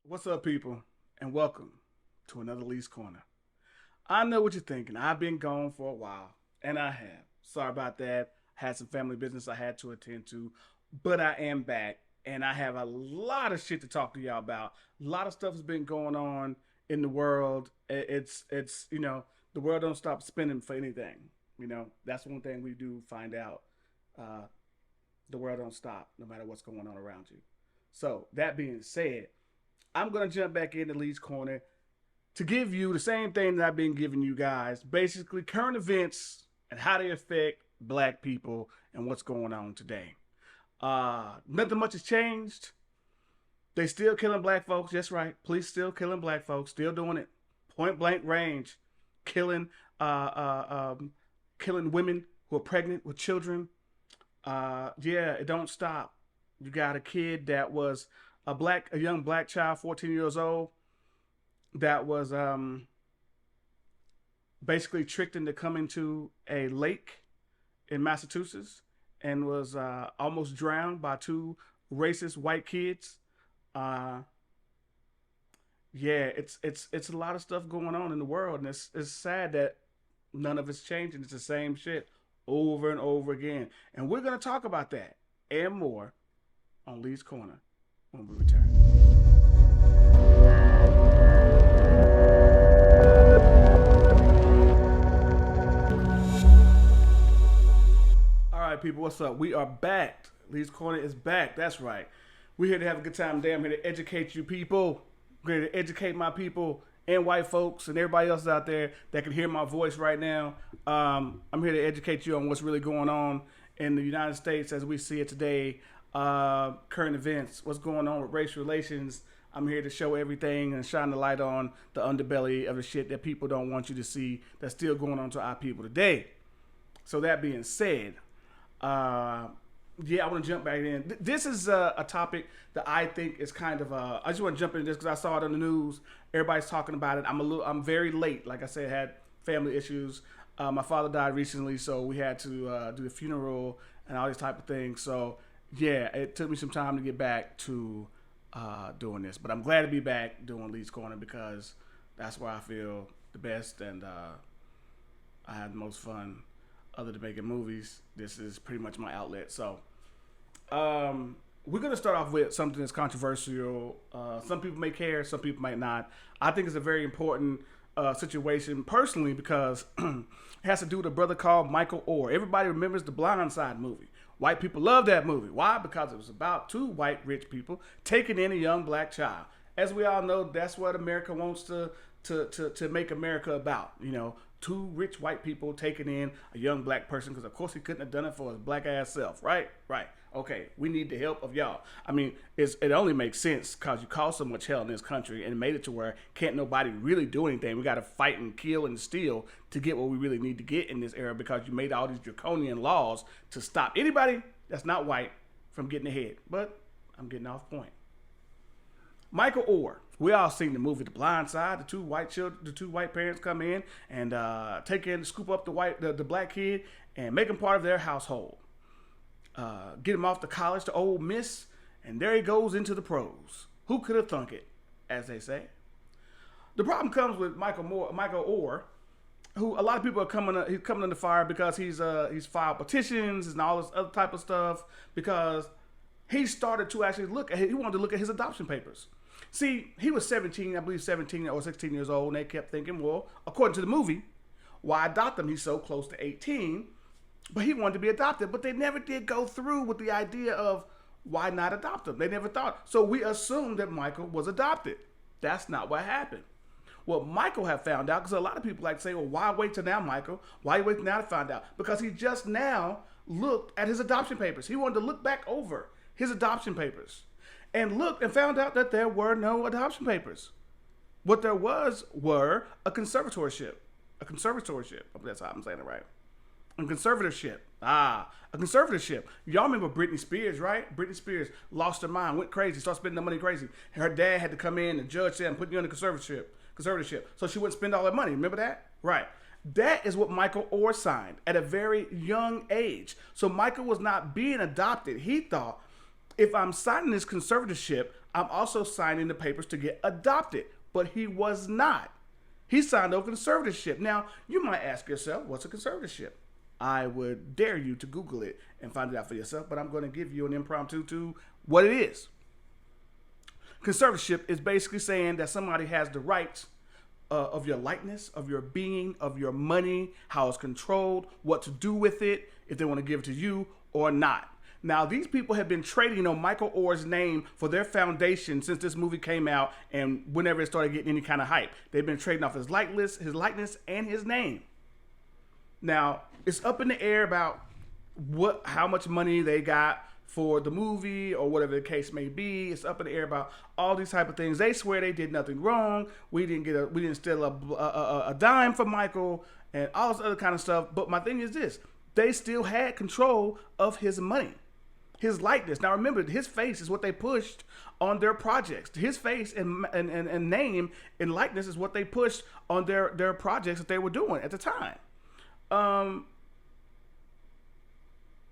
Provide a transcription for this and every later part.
What's up, people, and welcome to another Lee's Corner. I know what you're thinking. I've been gone for a while, and I have. Sorry about that. Had some family business I had to attend to, but I am back, and I have a lot of shit to talk to y'all about. A lot of stuff has been going on in the world. It's the world don't stop spinning for anything. That's one thing we do find out. Uh, the world don't stop no matter what's going on around you. So that being said, I'm gonna jump back into Lee's Corner to give you the same thing that I've been giving you guys. Basically, current events and how they affect black people and what's going on today. Nothing much has changed. They still killing black folks. That's right. Police still killing black folks. Still doing it. Point blank range. Killing killing women who are pregnant with children. Yeah, it don't stop. You got a kid that was a young black child, 14 years old, that was basically tricked into coming to a lake in Massachusetts and was almost drowned by two racist white kids. Uh, yeah, it's a lot of stuff going on in the world, and it's sad that none of it's changing. It's the same shit over and over again, and we're gonna talk about that and more on Lee's Corner when we return. All right, people, what's up? We are back. Lee's Corner is back. That's right. We're here to have a good time today. I'm here to educate you people. I'm here to educate my people and white folks and everybody else out there that can hear my voice right now. I'm here to educate you on what's really going on in the United States as we see it today. Current events, what's going on with race relations. I'm here to show everything and shine the light on the underbelly of the shit that people don't want you to see that's still going on to our people today. So that being said, uh, yeah, I want to jump back in. This is a topic that I think is kind of. I just want to jump into this because I saw it on the news. Everybody's talking about it. I'm very late. Like I said, I had family issues. My father died recently, so we had to do the funeral and all these type of things. So yeah, it took me some time to get back to doing this, but I'm glad to be back doing Lee's Corner because that's where I feel the best and I had the most fun. Other than making movies, this is pretty much my outlet. So we're gonna start off with something that's controversial. Some people may care, some people might not. I think it's a very important situation personally because it has to do with a brother called Michael Oher. Everybody remembers the Blind Side movie. White people love that movie. Why? Because it was about two white rich people taking in a young black child. As we all know, that's what America wants to make America about. Two rich white people taking in a young black person because of course he couldn't have done it for his black ass self, right? Right. Okay, we need the help of y'all. I mean, it only makes sense because you caused so much hell in this country and made it to where can't nobody really do anything. We got to fight and kill and steal to get what we really need to get in this era because you made all these draconian laws to stop anybody that's not white from getting ahead. But I'm getting off point. Michael Oher. We all seen the movie The Blind Side. The two white parents come in and scoop up the black kid and make him part of their household. Get him off to college to Ole Miss, and there he goes into the pros. Who could have thunk it, as they say? The problem comes with Michael Oher, who a lot of people he's coming under fire because he's filed petitions and all this other type of stuff because he started to actually he wanted to look at his adoption papers. See, he was 17, I believe 17 or 16 years old, and they kept thinking, well, according to the movie, why adopt him? He's so close to 18, but he wanted to be adopted. But they never did go through with the idea of why not adopt him. They never thought. So we assumed that Michael was adopted. That's not what happened. What Michael had found out, because a lot of people like to say, well, why wait till now, Michael? Why wait till now to find out? Because he just now looked at his adoption papers. He wanted to look back over his adoption papers and looked and found out that there were no adoption papers. What there were a conservatorship. A conservatorship. I believe that's how I'm saying it right. A conservatorship. A conservatorship. Y'all remember Britney Spears, right? Britney Spears lost her mind, went crazy, started spending the money crazy. And her dad had to come in, the judge said, I'm putting you in a conservatorship. So she wouldn't spend all that money. Remember that? Right. That is what Michael Oher signed at a very young age. So Michael was not being adopted. He thought, if I'm signing this conservatorship, I'm also signing the papers to get adopted. But he was not. He signed over conservatorship. Now, you might ask yourself, what's a conservatorship? I would dare you to Google it and find it out for yourself, but I'm going to give you an impromptu to what it is. Conservatorship is basically saying that somebody has the rights of your likeness, of your being, of your money, how it's controlled, what to do with it, if they want to give it to you or not. Now, these people have been trading on Michael Oher's name for their foundation since this movie came out and whenever it started getting any kind of hype. They've been trading off his likeness, and his name. Now, it's up in the air about how much money they got for the movie or whatever the case may be. It's up in the air about all these type of things. They swear they did nothing wrong. We didn't steal a dime from Michael and all this other kind of stuff. But my thing is this: they still had control of his money, his likeness. Now remember, his face is what they pushed on their projects. His face and name and likeness is what they pushed on their projects that they were doing at the time.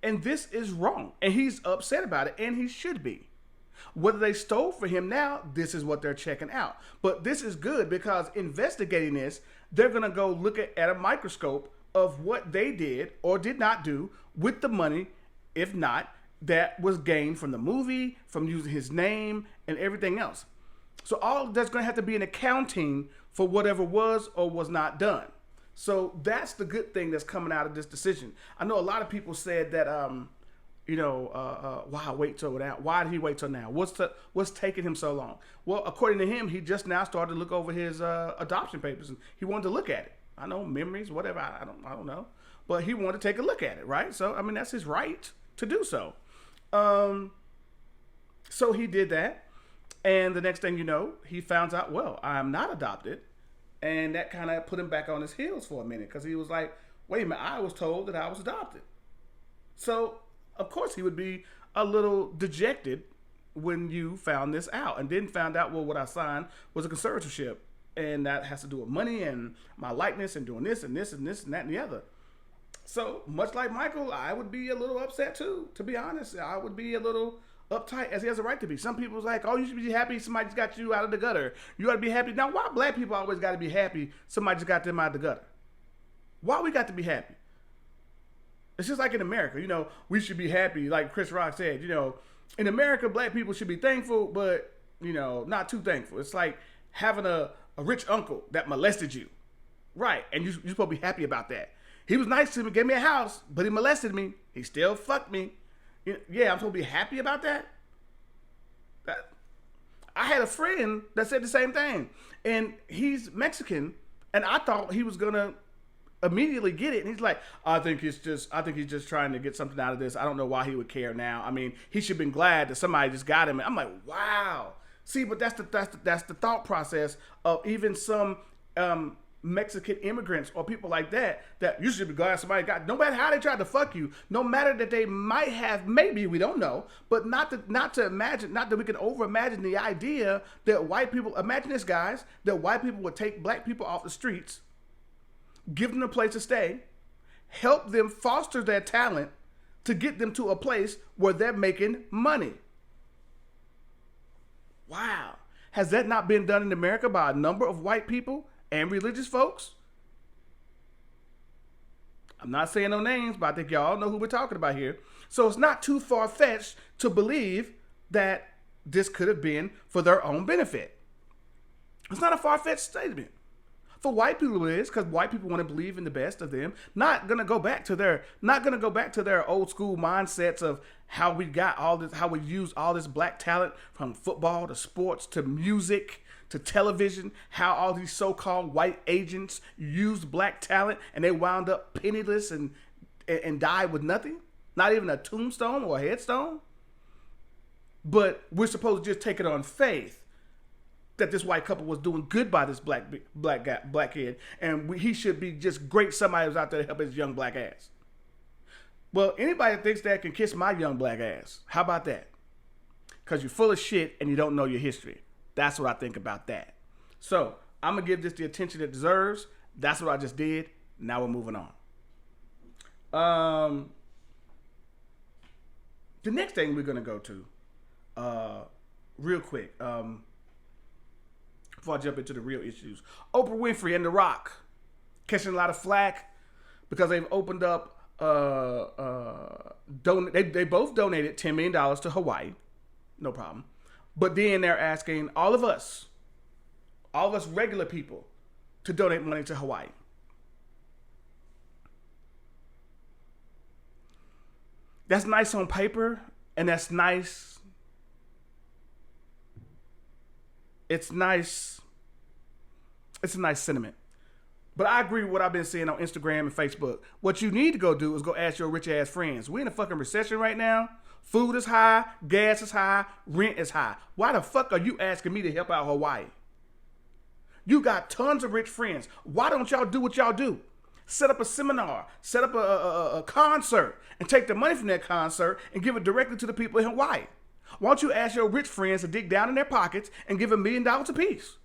And this is wrong. And he's upset about it, and he should be. Whether they stole for him now, this is what they're checking out. But this is good because investigating this, they're going to go look at a microscope of what they did or did not do with the money, if not, that was gained from the movie, from using his name and everything else. So all there's going to have to be an accounting for whatever was or was not done. So that's the good thing that's coming out of this decision. I know a lot of people said that, why wait till now? Why did he wait till now? What's taking him so long? Well, according to him, he just now started to look over his adoption papers, and he wanted to look at it. I know, memories, whatever. I don't know, but he wanted to take a look at it, right? So I mean, that's his right to do so. So he did that, and the next thing you know, he found out, well, I'm not adopted. And that kind of put him back on his heels for a minute because he was like, wait a minute, I was told that I was adopted. So, of course, he would be a little dejected when you found this out and then found out, well, what I signed was a conservatorship. And that has to do with money and my likeness and doing this and this and this and that and the other. So, much like Michael, I would be a little upset too, to be honest. I would be a little uptight, as he has a right to be. Some people's like, oh, you should be happy somebody just got you out of the gutter. You ought to be happy. Now, why black people always got to be happy somebody just got them out of the gutter? Why we got to be happy? It's just like in America, we should be happy, like Chris Rock said, in America, black people should be thankful, but, not too thankful. It's like having a rich uncle that molested you. Right, and you're supposed to be happy about that. He was nice to me, gave me a house, but he molested me. He still fucked me. Yeah, I'm supposed to be happy about that? I had a friend that said the same thing. And he's Mexican, and I thought he was going to immediately get it. And he's like, I think he's just trying to get something out of this. I don't know why he would care now. I mean, he should have been glad that somebody just got him. And I'm like, wow. See, but that's the thought process of even some Mexican immigrants or people like that you should be glad somebody got, no matter how they tried to fuck you, no matter that they might have, maybe, we don't know, but not to imagine, not that we can over imagine the idea that white people, imagine this, guys, that white people would take black people off the streets, give them a place to stay, help them foster their talent to get them to a place where they're making money. Wow. Has that not been done in America by a number of white people and religious folks? I'm not saying no names, but I think y'all know who we're talking about here. So it's not too far-fetched to believe that this could have been for their own benefit. It's not a far-fetched statement. For white people it is, because white people want to believe in the best of them. Not gonna go back to their old school mindsets of how we got all this, how we used all this black talent from football to sports to music to television, how all these so-called white agents used black talent and they wound up penniless and died with nothing, not even a tombstone or a headstone. But we're supposed to just take it on faith that this white couple was doing good by this black kid, and he should be just great. Somebody was out there to help his young black ass. Well, anybody that thinks that can kiss my young black ass. How about that? Because you're full of shit and you don't know your history. That's what I think about that. So I'm going to give this the attention it deserves. That's what I just did. Now we're moving on. The next thing we're going to go to real quick, before I jump into the real issues. Oprah Winfrey and The Rock catching a lot of flack because they've opened up. They both donated $10 million to Hawaii, no problem. But then they're asking all of us regular people, to donate money to Hawaii. That's nice on paper, and that's nice. It's nice. It's a nice sentiment. But I agree with what I've been seeing on Instagram and Facebook. What you need to go do is go ask your rich ass friends. We're in a fucking recession right now. Food is high, gas is high, rent is high. Why the fuck are you asking me to help out Hawaii? You got tons of rich friends. Why don't y'all do what y'all do? Set up a seminar, set up a concert, and take the money from that concert and give it directly to the people in Hawaii. Why don't you ask your rich friends to dig down in their pockets and give $1 million apiece?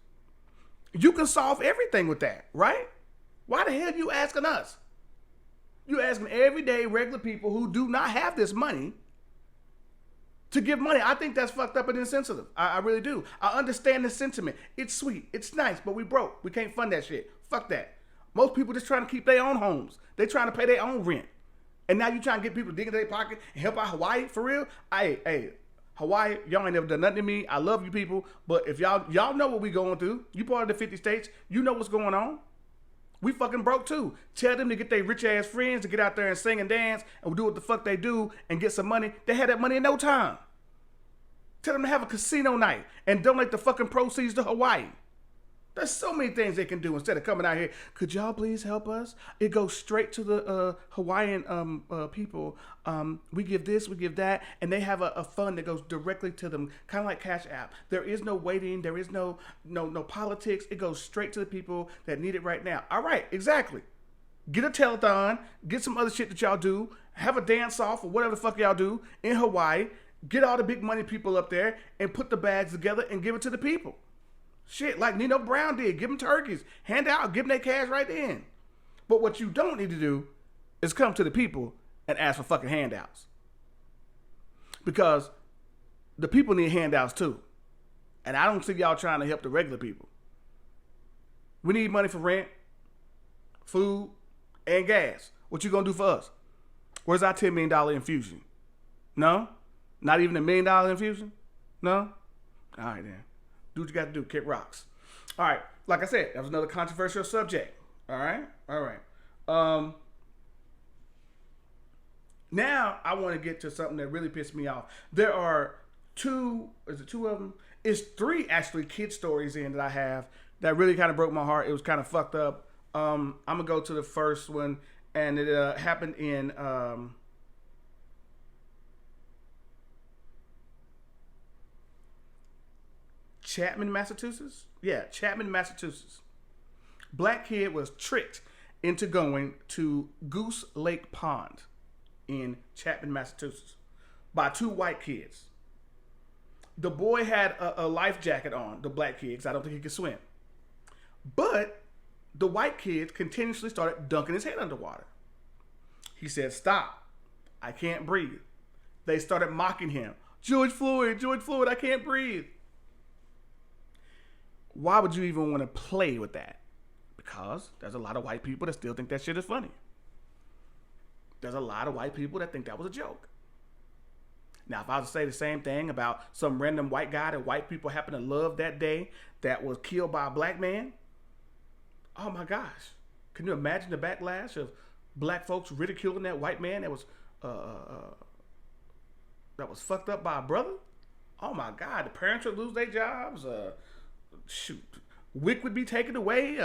You can solve everything with that, right? Why the hell are you asking us? You asking everyday regular people who do not have this money to give money. I think that's fucked up and insensitive. I really do. I understand the sentiment. It's sweet. It's nice, but we broke. We can't fund that shit. Fuck that. Most people just trying to keep their own homes. They trying to pay their own rent. And now you trying to get people to dig into their pocket and help out Hawaii for real? Hey, Hawaii, y'all ain't never done nothing to me. I love you people. But if y'all know what we going through, you part of the 50 states, you know what's going on. We fucking broke too. Tell them to get their rich ass friends to get out there and sing and dance and do what the fuck they do and get some money. They had that money in no time. Tell them to have a casino night and donate the fucking proceeds to Hawaii. There's so many things they can do instead of coming out here. Could y'all please help us? It goes straight to the Hawaiian people. We give this, we give that, and they have a fund that goes directly to them, kind of like Cash App. There is no waiting. There is no politics. It goes straight to the people that need it right now. All right, exactly. Get a telethon. Get some other shit that y'all do. Have a dance off or whatever the fuck y'all do in Hawaii. Get all the big money people up there and put the bags together and give it to the people. Shit, like Nino Brown did. Give them turkeys. Hand out. Give them their cash right then. But what you don't need to do is come to the people and ask for fucking handouts. Because the people need handouts too. And I don't see y'all trying to help the regular people. We need money for rent, food, and gas. What you gonna do for us? Where's our $10 million infusion? No? Not even $1 million infusion? No? All right then. Do what you got to do. Kick rocks. All right. Like I said, that was another controversial subject. All right. Now I want to get to something that really pissed me off. There are two of them? It's three actually kid stories in that I have that really kind of broke my heart. It was kind of fucked up. I'm going to go to the first one, and it happened in Chapman, Massachusetts? Yeah, Chapman, Massachusetts. Black kid was tricked into going to Goose Lake Pond in Chapman, Massachusetts by two white kids. The boy had a life jacket on, the black kid, because I don't think he could swim. But the white kid continuously started dunking his head underwater. He said, "Stop. I can't breathe." They started mocking him. George Floyd, I can't breathe." Why would you even want to play with that? Because there's a lot of white people that still think that shit is funny. There's a lot of white people that think that was a joke. Now, if I was to say the same thing about some random white guy that white people happen to love that day that was killed by a black man, oh my gosh. Can you imagine the backlash of black folks ridiculing that white man that was fucked up by a brother? Oh my God, the parents would lose their jobs. WIC would be taken away.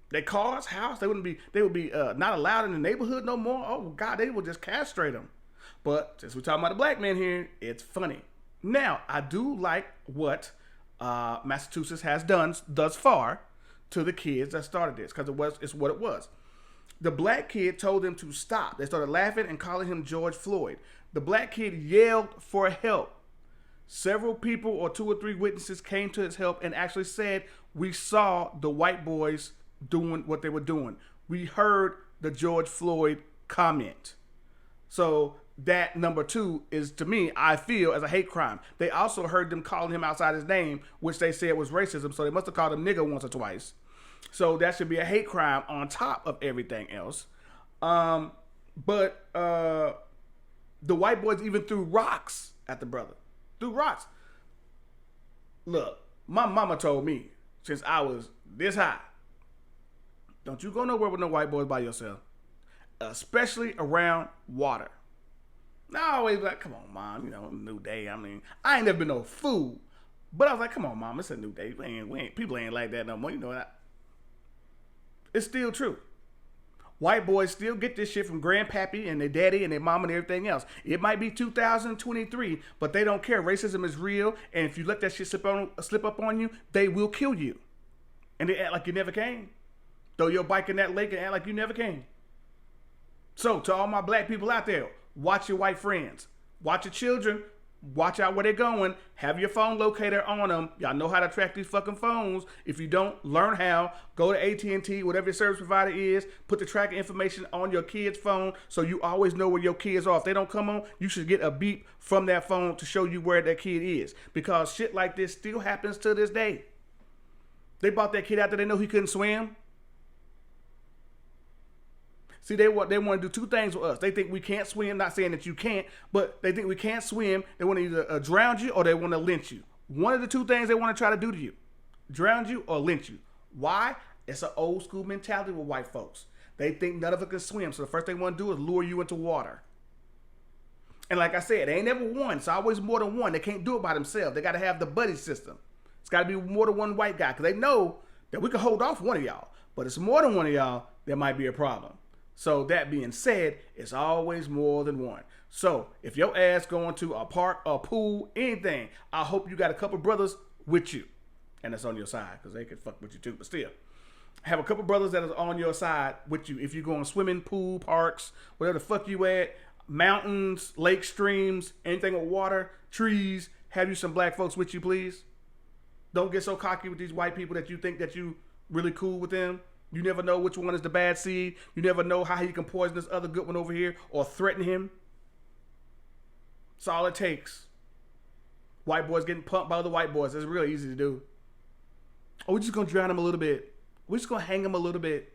Their cars, house, they would be not allowed in the neighborhood no more. Oh God, they would just castrate them. But since we're talking about the black man here, it's funny. Now, I do like what Massachusetts has done thus far to the kids that started this, because it's what it was. The black kid told them to stop. They started laughing and calling him George Floyd. The black kid yelled for help. Several people or 2 or 3 witnesses came to his help and actually said, "We saw the white boys doing what they were doing. We heard the George Floyd comment." So that number two is, to me, I feel, as a hate crime. They also heard them calling him outside his name, which they said was racism, so they must have called him nigga once or twice. So that should be a hate crime on top of everything else. But the white boys even threw rocks at the brother. Threw rocks. Look, my mama told me since I was this high, don't you go nowhere with no white boys by yourself, especially around water. Now I always like, come on, mom, you know, new day. I mean, I ain't never been no fool, but I was like, come on, mom, it's a new day. People ain't like that no more. You know that. It's still true. White boys still get this shit from grandpappy and their daddy and their mom and everything else. It might be 2023, but they don't care. Racism is real, and if you let that shit slip up on you, they will kill you. And they act like you never came. Throw your bike in that lake and act like you never came. So, to all my black people out there, watch your white friends. Watch your children. Watch out where they're going. Have your phone locator on them. Y'all know how to track these fucking phones. If you don't, learn how. Go to AT&T, whatever your service provider is. Put the tracking information on your kid's phone so you always know where your kids are. If they don't come on, you should get a beep from that phone to show you where that kid is. Because shit like this still happens to this day. They bought that kid out there. They know he couldn't swim. See, they want to do two things with us. They think we can't swim, not saying that you can't, but they think we can't swim. They want to either drown you or they want to lynch you. One of the two things they want to try to do to you. Drown you or lynch you. Why? It's an old school mentality with white folks. They think none of us can swim, so the first thing they want to do is lure you into water. And like I said, they ain't never one. It's always more than one. They can't do it by themselves. They got to have the buddy system. It's got to be more than one white guy because they know that we can hold off one of y'all. But it's more than one of y'all, there might be a problem. So that being said, it's always more than one. So if your ass going to a park, a pool, anything, I hope you got a couple brothers with you. And that's on your side because they can fuck with you too. But still, have a couple brothers that is on your side with you. If you're going swimming, pool, parks, whatever the fuck you at, mountains, lake streams, anything with water, trees, have you some black folks with you, please. Don't get so cocky with these white people that you think that you really cool with them. You never know which one is the bad seed. You never know how he can poison this other good one over here or threaten him. That's all it takes. White boys getting pumped by other white boys. It's really easy to do. Oh, we're just going to drown him a little bit. We're just going to hang him a little bit.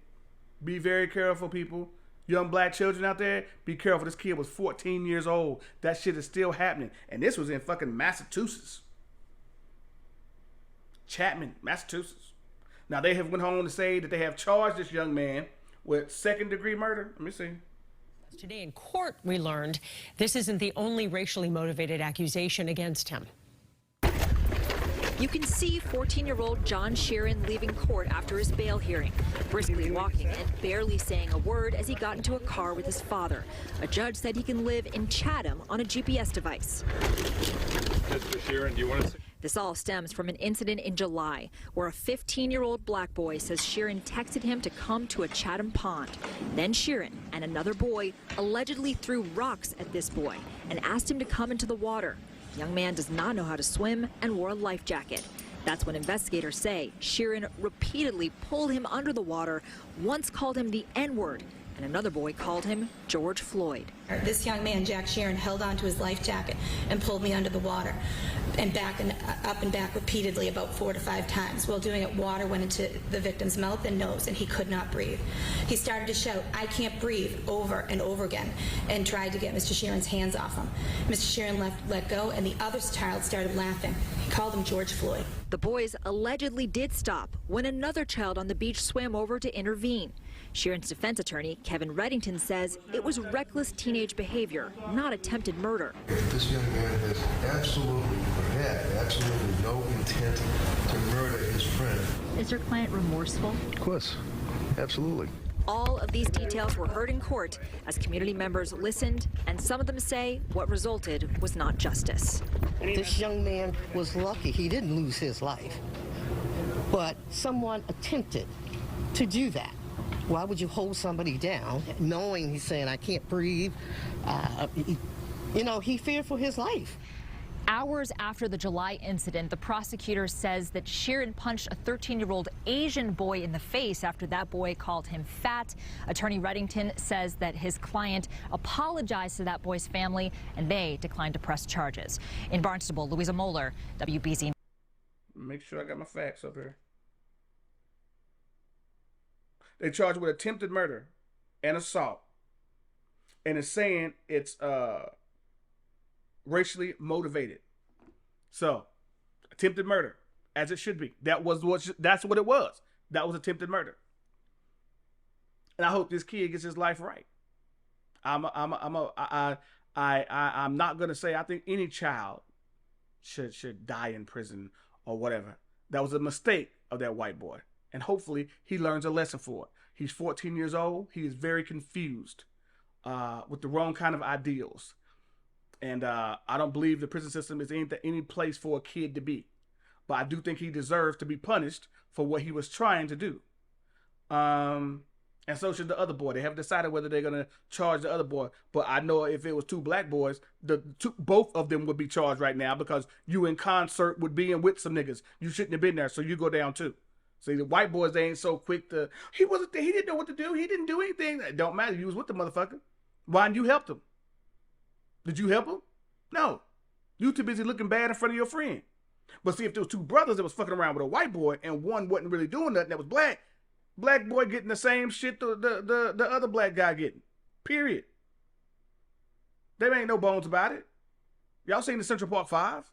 Be very careful, people. Young black children out there, be careful. This kid was 14 years old. That shit is still happening. And this was in fucking Massachusetts. Chapman, Massachusetts. Now, they have went on to say that they have charged this young man with second-degree murder. Let me see. Today in court, we learned this isn't the only racially motivated accusation against him. You can see 14-year-old John Sheeran leaving court after his bail hearing, briskly walking and barely saying a word as he got into a car with his father. A judge said he can live in Chatham on a GPS device. Mr. Sheeran, do you want to... This all stems from an incident in July where a 15-year-old black boy says Sheeran texted him to come to a Chatham pond. Then Sheeran and another boy allegedly threw rocks at this boy and asked him to come into the water. The young man does not know how to swim and wore a life jacket. That's when investigators say Sheeran repeatedly pulled him under the water, once called him the N-word, and another boy called him George Floyd. This young man, Jack Sheeran, held onto his life jacket and pulled me under the water and back and up and back repeatedly about 4 to 5 times. While doing it, water went into the victim's mouth and nose, and he could not breathe. He started to shout, "I can't breathe," over and over again, and tried to get Mr. Sheeran's hands off him. Mr. Sheeran let go, and the other child started laughing. He called him George Floyd. The boys allegedly did stop when another child on the beach swam over to intervene. Sheeran's defense attorney, Kevin Reddington, says it was reckless teenage behavior, not attempted murder. This young man has had absolutely no intent to murder his friend. Is your client remorseful? Of course, absolutely. All of these details were heard in court as community members listened, and some of them say what resulted was not justice. This young man was lucky he didn't lose his life, but someone attempted to do that. Why would you hold somebody down knowing he's saying, "I can't breathe"? You know, he feared for his life. Hours after the July incident, the prosecutor says that Sheeran punched a 13-year-old Asian boy in the face after that boy called him fat. Attorney Reddington says that his client apologized to that boy's family, and they declined to press charges. In Barnstable, Louisa Moeller, WBZ. Make sure I got my facts up here. They charged with attempted murder and assault. And it's saying it's racially motivated. So, attempted murder, as it should be. That's what it was. That was attempted murder. And I hope this kid gets his life right. I'm not gonna say I think any child should die in prison or whatever. That was a mistake of that white boy. And hopefully he learns a lesson for it. He's 14 years old. He is very confused with the wrong kind of ideals. And I don't believe the prison system is any place for a kid to be. But I do think he deserves to be punished for what he was trying to do. And so should the other boy. They haven't decided whether they're going to charge the other boy. But I know if it was two black boys, both of them would be charged right now because you in concert with being with some niggas. You shouldn't have been there, so you go down too. See, the white boys, they ain't so quick to, he wasn't there, he didn't know what to do, he didn't do anything. It don't matter, you was with the motherfucker. Why didn't you help him? Did you help him? No. You too busy looking bad in front of your friend. But see, if there was two brothers that was fucking around with a white boy and one wasn't really doing nothing that was black boy getting the same shit the other black guy getting. Period. There ain't no bones about it. Y'all seen the Central Park 5?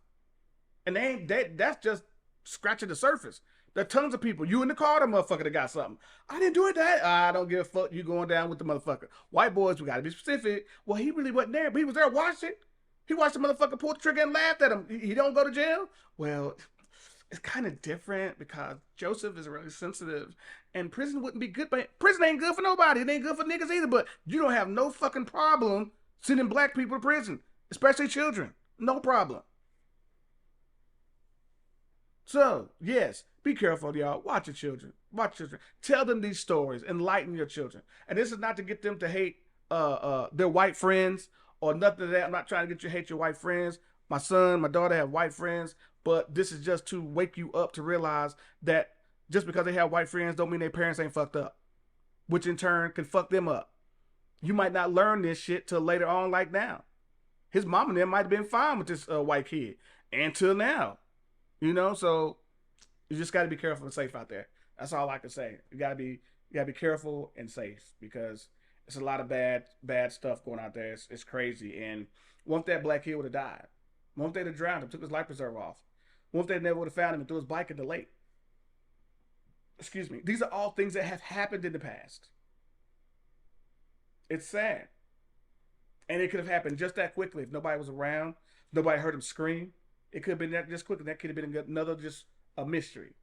And they ain't that's just scratching the surface. There are tons of people. You in the car, the motherfucker that got something. I didn't do it that. I don't give a fuck. You going down with the motherfucker. White boys, we gotta be specific. Well, he really wasn't there, but he was there watching. He watched the motherfucker pull the trigger and laughed at him. He don't go to jail? Well, it's kind of different because Joseph is really sensitive. And prison wouldn't be good, but prison ain't good for nobody. It ain't good for niggas either, but you don't have no fucking problem sending black people to prison, especially children. No problem. So, yes, be careful, y'all. Watch your children. Watch your children. Tell them these stories. Enlighten your children. And this is not to get them to hate their white friends or nothing of that. I'm not trying to get you to hate your white friends. My son, my daughter have white friends, but this is just to wake you up to realize that just because they have white friends don't mean their parents ain't fucked up, which in turn can fuck them up. You might not learn this shit till later on like now. His mom and them might have been fine with this white kid until now. You know, so you just got to be careful and safe out there. That's all I can say. You gotta be careful and safe because it's a lot of bad stuff going out there. It's crazy. And what if that black kid would have died? What if they'd have drowned him, took his life preserver off? What if they never would have found him and threw his bike in the lake? Excuse me. These are all things that have happened in the past. It's sad. And it could have happened just that quickly if nobody was around, nobody heard him scream. It could have been that just quickly. That could have been another just a mystery.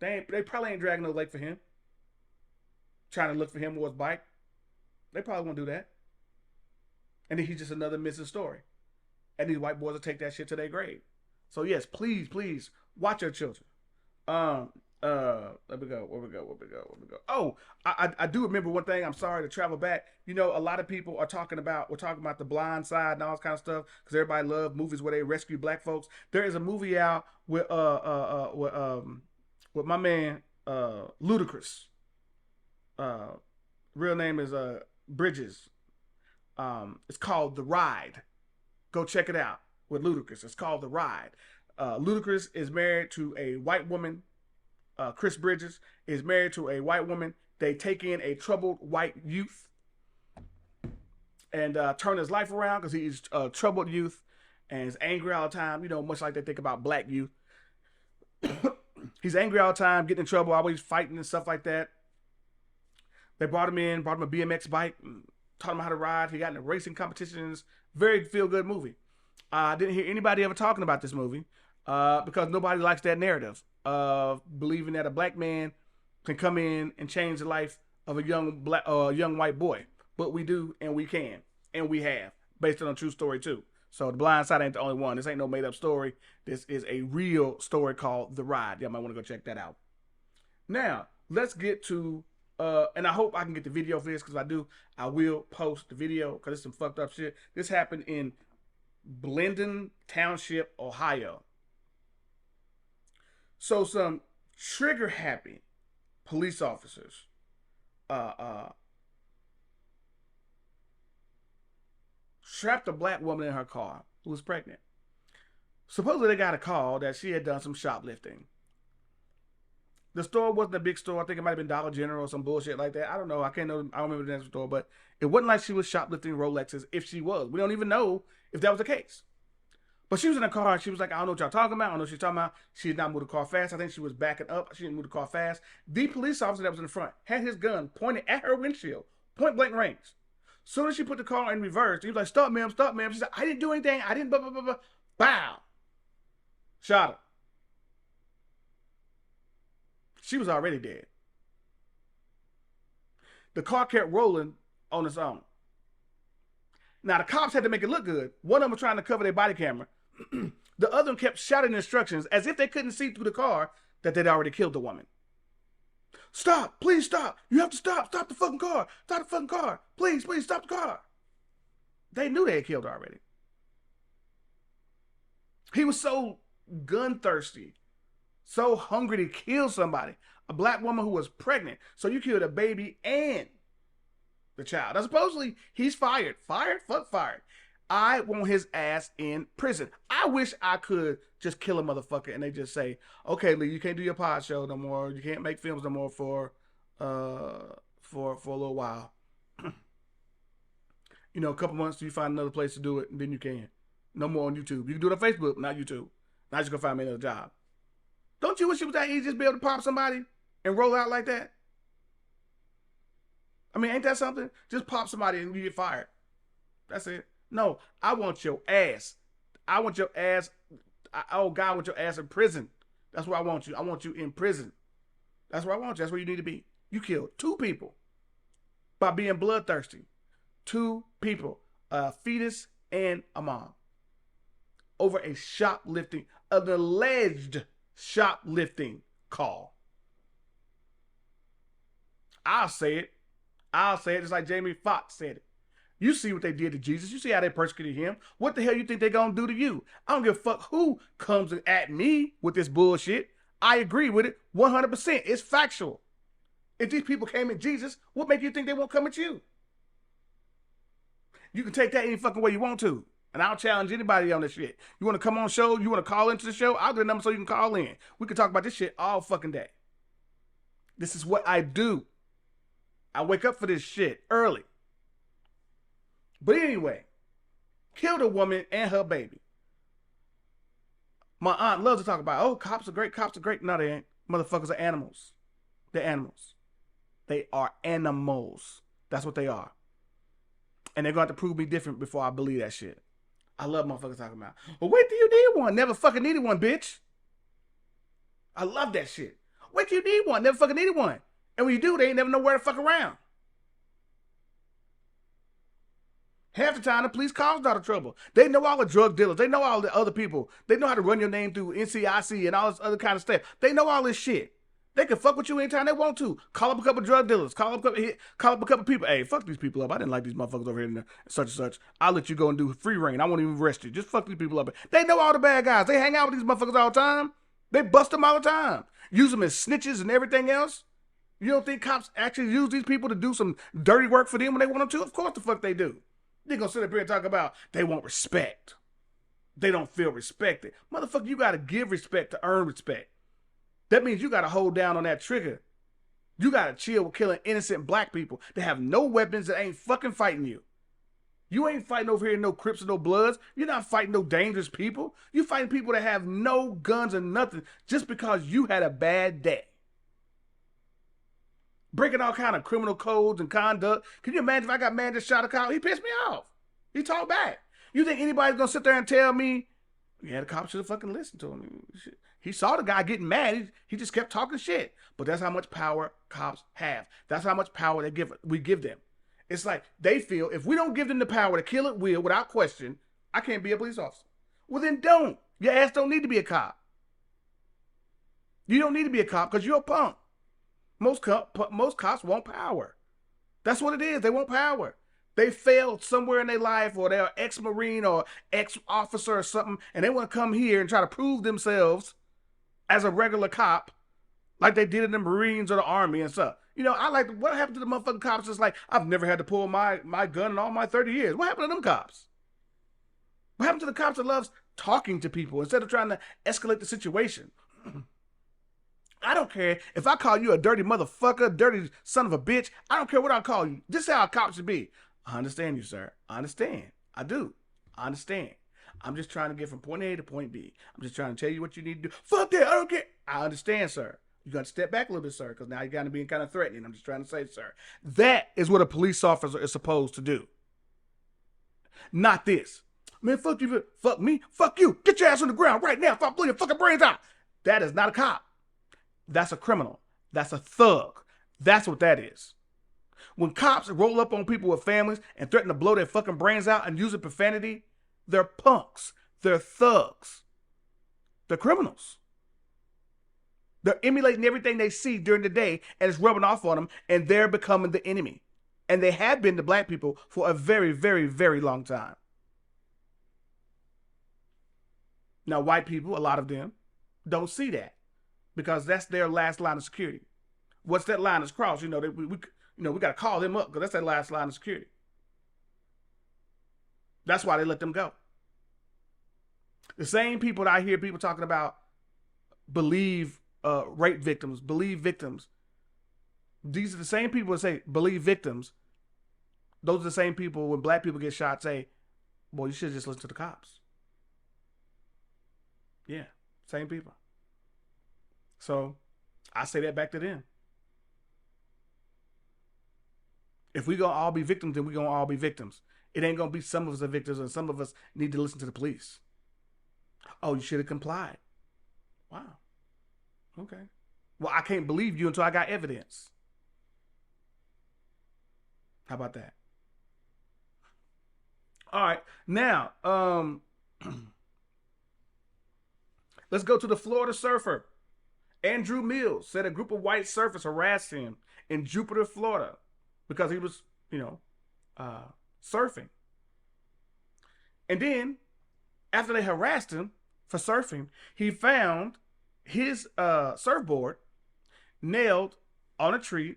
They probably ain't dragging no lake for him. Trying to look for him or his bike. They probably won't do that. And then he's just another missing story. And these white boys will take that shit to their grave. So yes, please watch your children. Let me go. Where we go? Oh, I do remember one thing. I'm sorry to travel back. You know, a lot of people are talking about The Blind Side and all this kind of stuff because everybody loves movies where they rescue black folks. There is a movie out with my man Ludacris. Real name is Bridges. It's called The Ride. Go check it out with Ludacris. It's called The Ride. Ludacris is married to a white woman. Chris Bridges is married to a white woman. They take in a troubled white youth and turn his life around because he's a troubled youth and is angry all the time, you know, much like they think about black youth. He's angry all the time, getting in trouble, always fighting and stuff like that. They brought him a BMX bike, taught him how to ride. He got into racing competitions. Very feel-good movie. I didn't hear anybody ever talking about this movie because nobody likes that narrative of believing that a black man can come in and change the life of a young white boy. But we do, and we can, and we have, based on a true story too. So The Blind Side ain't the only one. This ain't no made up story. This is a real story called The Ride. Y'all might want to go check that out. Now, let's get to, and I hope I can get the video for this because if I do, I will post the video because it's some fucked up shit. This happened in Blendon Township, Ohio. So some trigger happy police officers trapped a black woman in her car who was pregnant. Supposedly they got a call that she had done some shoplifting. The store wasn't a big store. I think it might have been Dollar General or some bullshit like that. I don't know. I don't remember the name of the store, but it wasn't like she was shoplifting Rolexes if she was. We don't even know if that was the case. But she was in a car and she was like, I don't know what y'all talking about. I don't know what she's talking about. She did not move the car fast. I think she was backing up. She didn't move the car fast. The police officer that was in the front had his gun pointed at her windshield, point blank range. Soon as she put the car in reverse, he was like, stop, ma'am, stop, ma'am. She said, I didn't do anything. I didn't, blah, blah, blah, blah. Bow. Shot her. She was already dead. The car kept rolling on its own. Now, the cops had to make it look good. One of them was trying to cover their body camera. The other one kept shouting instructions as if they couldn't see through the car that they'd already killed the woman. Stop, please stop. You have to stop. Stop the fucking car. Stop the fucking car. Please, please stop the car. They knew they had killed her already. He was so gun thirsty, so hungry to kill somebody. A black woman who was pregnant. So you killed a baby and the child. Now supposedly he's fired. Fired? Fuck fired. I want his ass in prison. I wish I could just kill a motherfucker and they just say, okay, Lee, you can't do your pod show no more. You can't make films no more for a little while. You know, a couple months till you find another place to do it, and then you can. No more on YouTube. You can do it on Facebook, not YouTube. Now you're going to find me another job. Don't you wish it was that easy just be able to pop somebody and roll out like that? I mean, ain't that something? Just pop somebody and you get fired. That's it. No, I want your ass. I want your ass. Oh, God, I want your ass in prison. That's where I want you. I want you in prison. That's where I want you. That's where you need to be. You killed 2 people by being bloodthirsty. 2 people, a fetus and a mom, over a shoplifting, an alleged shoplifting call. I'll say it. I'll say it just like Jamie Foxx said it. You see what they did to Jesus. You see how they persecuted him. What the hell you think they're going to do to you? I don't give a fuck who comes at me with this bullshit. I agree with it 100%. It's factual. If these people came at Jesus, what make you think they won't come at you? You can take that any fucking way you want to. And I'll challenge anybody on this shit. You want to come on the show? You want to call into the show? I'll get a number so you can call in. We can talk about this shit all fucking day. This is what I do. I wake up for this shit early. But anyway, killed a woman and her baby. My aunt loves to talk about, oh, cops are great, cops are great. No, they ain't. Motherfuckers are animals. They're animals. They are animals. That's what they are. And they're going to have to prove me different before I believe that shit. I love motherfuckers talking about, well, wait till you need one. Never fucking needed one, bitch. I love that shit. Wait till you need one. Never fucking needed one. And when you do, they ain't never know where to fuck around. Half the time, the police cause a lot of trouble. They know all the drug dealers. They know all the other people. They know how to run your name through NCIC and all this other kind of stuff. They know all this shit. They can fuck with you anytime they want to. Call up a couple drug dealers. Call up a couple people. Hey, fuck these people up. I didn't like these motherfuckers over here and such and such. I'll let you go and do free reign. I won't even arrest you. Just fuck these people up. They know all the bad guys. They hang out with these motherfuckers all the time. They bust them all the time. Use them as snitches and everything else. You don't think cops actually use these people to do some dirty work for them when they want them to? Of course the fuck they do. They're going to sit up here and talk about they want respect. They don't feel respected. Motherfucker, you got to give respect to earn respect. That means you got to hold down on that trigger. You got to chill with killing innocent black people that have no weapons that ain't fucking fighting you. You ain't fighting over here no Crips or no Bloods. You're not fighting no dangerous people. You fighting people that have no guns or nothing just because you had a bad day. Breaking all kind of criminal codes and conduct. Can you imagine if I got mad that shot a cop? He pissed me off. He talked back. You think anybody's going to sit there and tell me, yeah, the cop should have fucking listened to him. He saw the guy getting mad. He just kept talking shit. But that's how much power cops have. That's how much power we give them. It's like they feel if we don't give them the power to kill at will without question, I can't be a police officer. Well, then don't. Your ass don't need to be a cop. You don't need to be a cop because you're a punk. Most cops want power. That's what it is. They want power. They failed somewhere in their life, or they're ex-Marine or ex-officer or something, and they want to come here and try to prove themselves as a regular cop, like they did in the Marines or the Army and stuff. You know, I like, what happened to the motherfucking cops? It's like, I've never had to pull my gun in all my 30 years. What happened to them cops? What happened to the cops that loves talking to people instead of trying to escalate the situation? I don't care if I call you a dirty motherfucker, dirty son of a bitch. I don't care what I call you. This is how a cop should be. I understand you, sir. I understand. I do. I understand. I'm just trying to get from point A to point B. I'm just trying to tell you what you need to do. Fuck that. I don't care. I understand, sir. You got to step back a little bit, sir, because now you're kind of being kind of threatening. I'm just trying to say, sir. That is what a police officer is supposed to do. Not this. Man, fuck you. Fuck me. Fuck you. Get your ass on the ground right now if I blow your fucking brains out. That is not a cop. That's a criminal. That's a thug. That's what that is. When cops roll up on people with families and threaten to blow their fucking brains out and use profanity, they're punks. They're thugs. They're criminals. They're emulating everything they see during the day, and it's rubbing off on them, and they're becoming the enemy. And they have been to black people for a very, very, very long time. Now, white people, a lot of them, don't see that because that's their last line of security. What's that line is crossed? You know, we got to call them up because that's their last line of security. That's why they let them go. The same people that I hear people talking about believe rape victims, believe victims. These are the same people that say believe victims. Those are the same people when black people get shot say, well, you should just listen to the cops. Yeah, same people. So I say that back to them. If we gonna all be victims, then we gonna all be victims. It ain't gonna be some of us are victims and some of us need to listen to the police. Oh, you should have complied. Wow. Okay. Well, I can't believe you until I got evidence. How about that? All right. Now, let's go to the Florida surfer. Andrew Mills said a group of white surfers harassed him in Jupiter, Florida, because he was, surfing. And then, after they harassed him for surfing, he found his surfboard nailed on a tree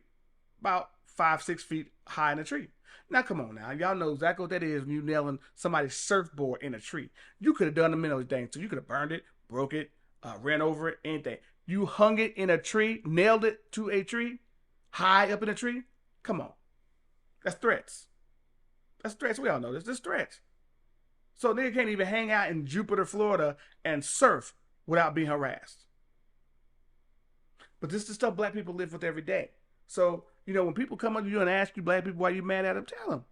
about 5-6 feet high in a tree. Now, come on now. Y'all know exactly what that is when you nailing somebody's surfboard in a tree. You could have done a million things. So you could have burned it, broke it, ran over it, anything. You hung it in a tree, nailed it to a tree, high up in a tree. Come on. That's threats. That's threats. We all know this. This is threats. So they can't even hang out in Jupiter, Florida and surf without being harassed. But this is the stuff black people live with every day. So, when people come up to you and ask you black people why you mad at them, tell them.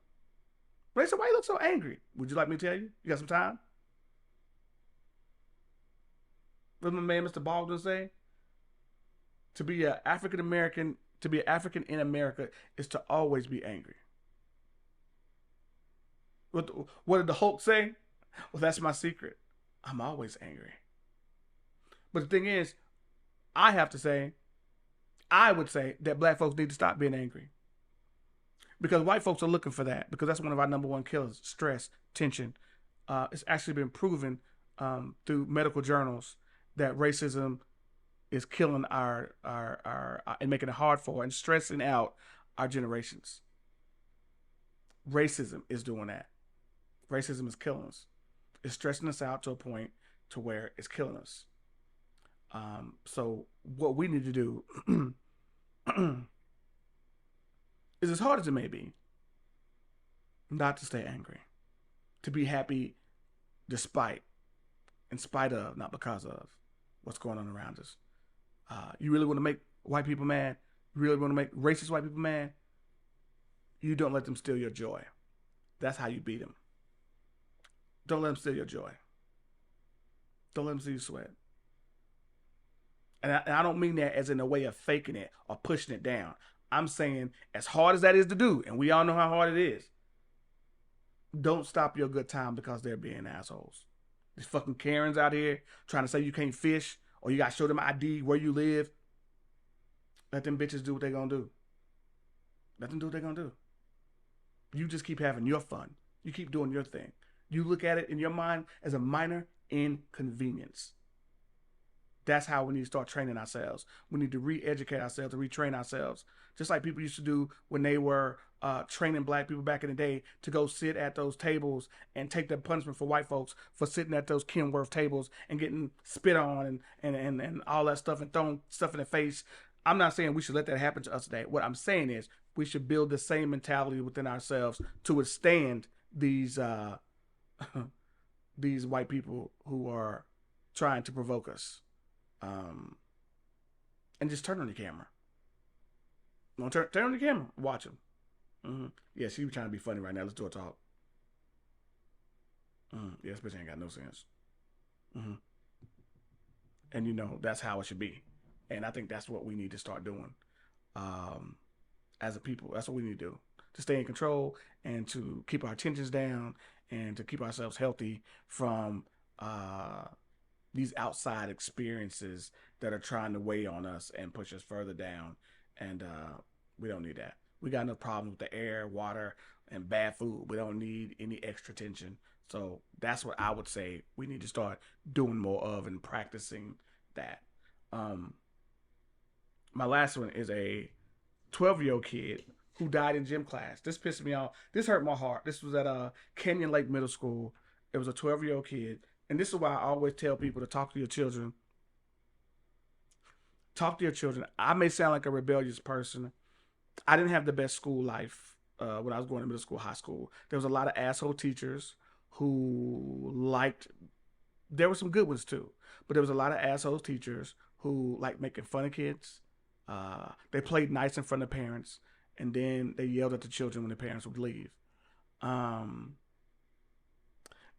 But they say, why you look so angry? Would you like me to tell you? You got some time? What did my man Mr. Baldwin say? To be an African American, to be an African in America is to always be angry. What did the Hulk say? Well, that's my secret. I'm always angry. But the thing is, I would say that black folks need to stop being angry. Because white folks are looking for that. Because that's one of our number one killers. Stress, tension. It's actually been proven through medical journals that racism is killing our and making it hard for and stressing out our generations. Racism is doing that. Racism is killing us. It's stressing us out to a point to where it's killing us. So what we need to do is, as hard as it may be, not to stay angry, to be happy despite, in spite of, not because of what's going on around us. You really want to make white people mad? You really want to make racist white people mad? You don't let them steal your joy. That's how you beat them. Don't let them steal your joy. Don't let them see you sweat. And I don't mean that as in a way of faking it or pushing it down. I'm saying, as hard as that is to do, and we all know how hard it is, don't stop your good time because they're being assholes. These fucking Karens out here trying to say you can't fish or you got to show them ID where you live. Let them bitches do what they gonna do. Let them do what they gonna do. You just keep having your fun. You keep doing your thing. You look at it in your mind as a minor inconvenience. That's how we need to start training ourselves. We need to re-educate ourselves and retrain ourselves. Just like people used to do when they were training black people back in the day to go sit at those tables and take the punishment for white folks for sitting at those Kenworth tables and getting spit on and all that stuff and throwing stuff in the face. I'm not saying we should let that happen to us today. What I'm saying is we should build the same mentality within ourselves to withstand these these white people who are trying to provoke us. And just turn on your camera. No, turn on the camera. Watch them. Yeah, she was trying to be funny right now. Let's do a talk. Yeah, this bitch ain't got no sense. And you know, that's how it should be. And I think that's what we need to start doing. As a people, that's what we need to do. To stay in control and to keep our tensions down and to keep ourselves healthy from these outside experiences that are trying to weigh on us and push us further down. And we don't need that. We got enough problems with the air, water, and bad food. We don't need any extra tension. So that's what I would say we need to start doing more of and practicing that. My last one is a 12-year-old kid who died in gym class. This pissed me off. This hurt my heart. This was at Canyon Lake Middle School. It was a 12-year-old kid. And this is why I always tell people to talk to your children. Talk to your children. I may sound like a rebellious person. I didn't have the best school life when I was going to middle school, high school. There was a lot of asshole teachers who there were some good ones too, but there was a lot of asshole teachers who liked making fun of kids. They played nice in front of parents, and then they yelled at the children when the parents would leave.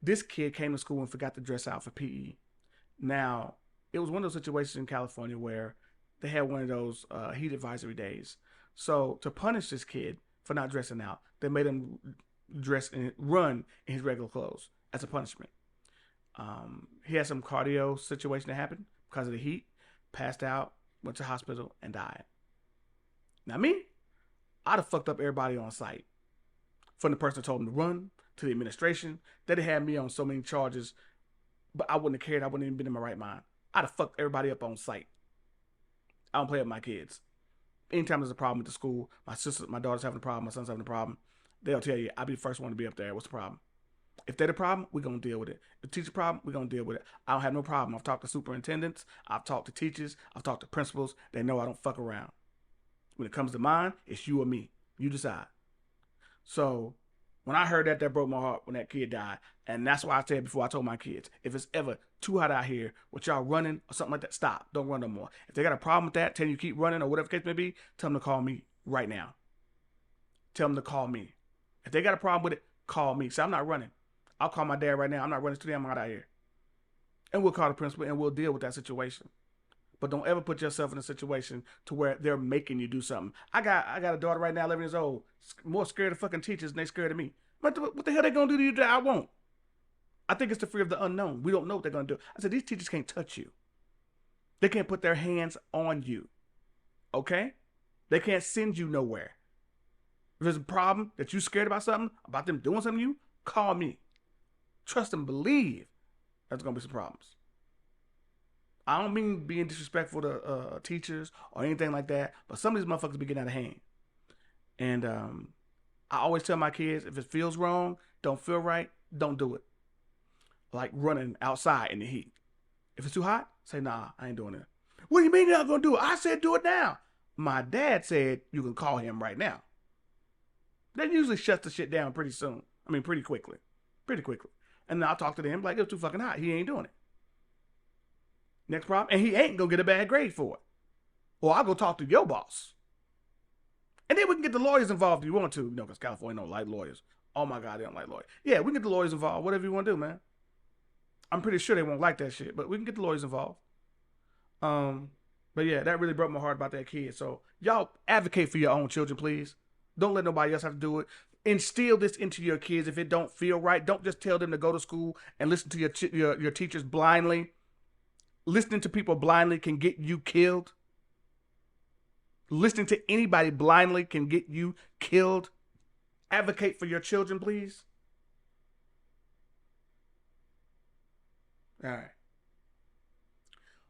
This kid came to school and forgot to dress out for PE. Now, it was one of those situations in California where they had one of those heat advisory days. So to punish this kid for not dressing out, they made him run in his regular clothes as a punishment. He had some cardio situation that happened because of the heat, passed out, went to the hospital, and died. Now me, I'd have fucked up everybody on site. From the person that told him to run, to the administration. They'd have had me on so many charges, but I wouldn't have cared. I wouldn't even been in my right mind. I'd have fucked everybody up on site. I don't play with my kids. Anytime there's a problem at the school, my daughter's having a problem, my son's having a problem, they'll tell you, I'll be the first one to be up there. What's the problem? If they're the problem, we're going to deal with it. If the teacher problem, we're going to deal with it. I don't have no problem. I've talked to superintendents. I've talked to teachers. I've talked to principals. They know I don't fuck around. When it comes to mine, it's you or me. You decide. So when I heard that broke my heart when that kid died. And that's why I said before, I told my kids, if it's ever too hot out here with y'all running or something like that, stop. Don't run no more. If they got a problem with that, tell you keep running or whatever the case may be, tell them to call me right now. Tell them to call me. If they got a problem with it, call me. Say, I'm not running. I'll call my dad right now. I'm not running. It's too damn hot out here. And we'll call the principal and we'll deal with that situation. But don't ever put yourself in a situation to where they're making you do something. I got a daughter right now, 11 years old, more scared of fucking teachers than they scared of me. What the hell they gonna do to you that I won't? I think it's the fear of the unknown. We don't know what they're gonna do. I said, these teachers can't touch you. They can't put their hands on you. Okay? They can't send you nowhere. If there's a problem that you're scared about something, about them doing something to you, call me. Trust and believe there's gonna be some problems. I don't mean being disrespectful to teachers or anything like that, but some of these motherfuckers be getting out of hand. And I always tell my kids, if it feels wrong, don't feel right, don't do it. Like running outside in the heat. If it's too hot, say, nah, I ain't doing it. What do you mean you're not gonna do it? I said do it now. My dad said you can call him right now. That usually shuts the shit down pretty soon. I mean, pretty quickly. Pretty quickly. And then I'll talk to them like, it was too fucking hot. He ain't doing it. Next problem. And he ain't gonna get a bad grade for it. Or I'll go talk to your boss. And then we can get the lawyers involved if you want to. You know, because California don't like lawyers. Oh my God, they don't like lawyers. Yeah, we can get the lawyers involved. Whatever you want to do, man. I'm pretty sure they won't like that shit, but we can get the lawyers involved. But yeah, that really broke my heart about that kid. So y'all advocate for your own children, please. Don't let nobody else have to do it. Instill this into your kids. If it don't feel right, don't just tell them to go to school and listen to your teachers blindly. Listening to people blindly can get you killed. Listening to anybody blindly can get you killed. advocate for your children, please? All right.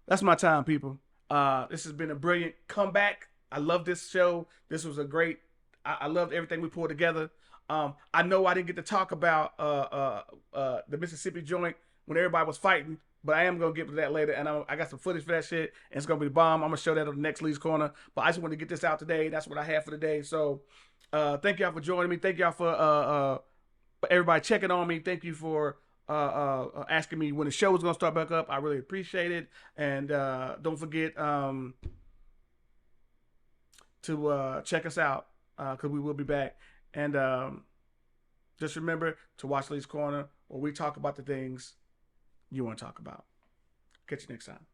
That's my time, people. This has been a brilliant comeback. I love this show. This was a great, I loved everything we pulled together. I know I didn't get to talk about the Mississippi joint when everybody was fighting, but I am going to get to that later, and I got some footage for that shit, and it's going to be the bomb. I'm going to show that on the next Lee's Corner, but I just wanted to get this out today. That's what I have for today. So thank y'all for joining me. Thank y'all for everybody checking on me. Thank you for asking me when the show is going to start back up. I really appreciate it. And don't forget to check us out because we will be back. And just remember to watch Lee's Corner, where we talk about the things you want to talk about. Catch you next time.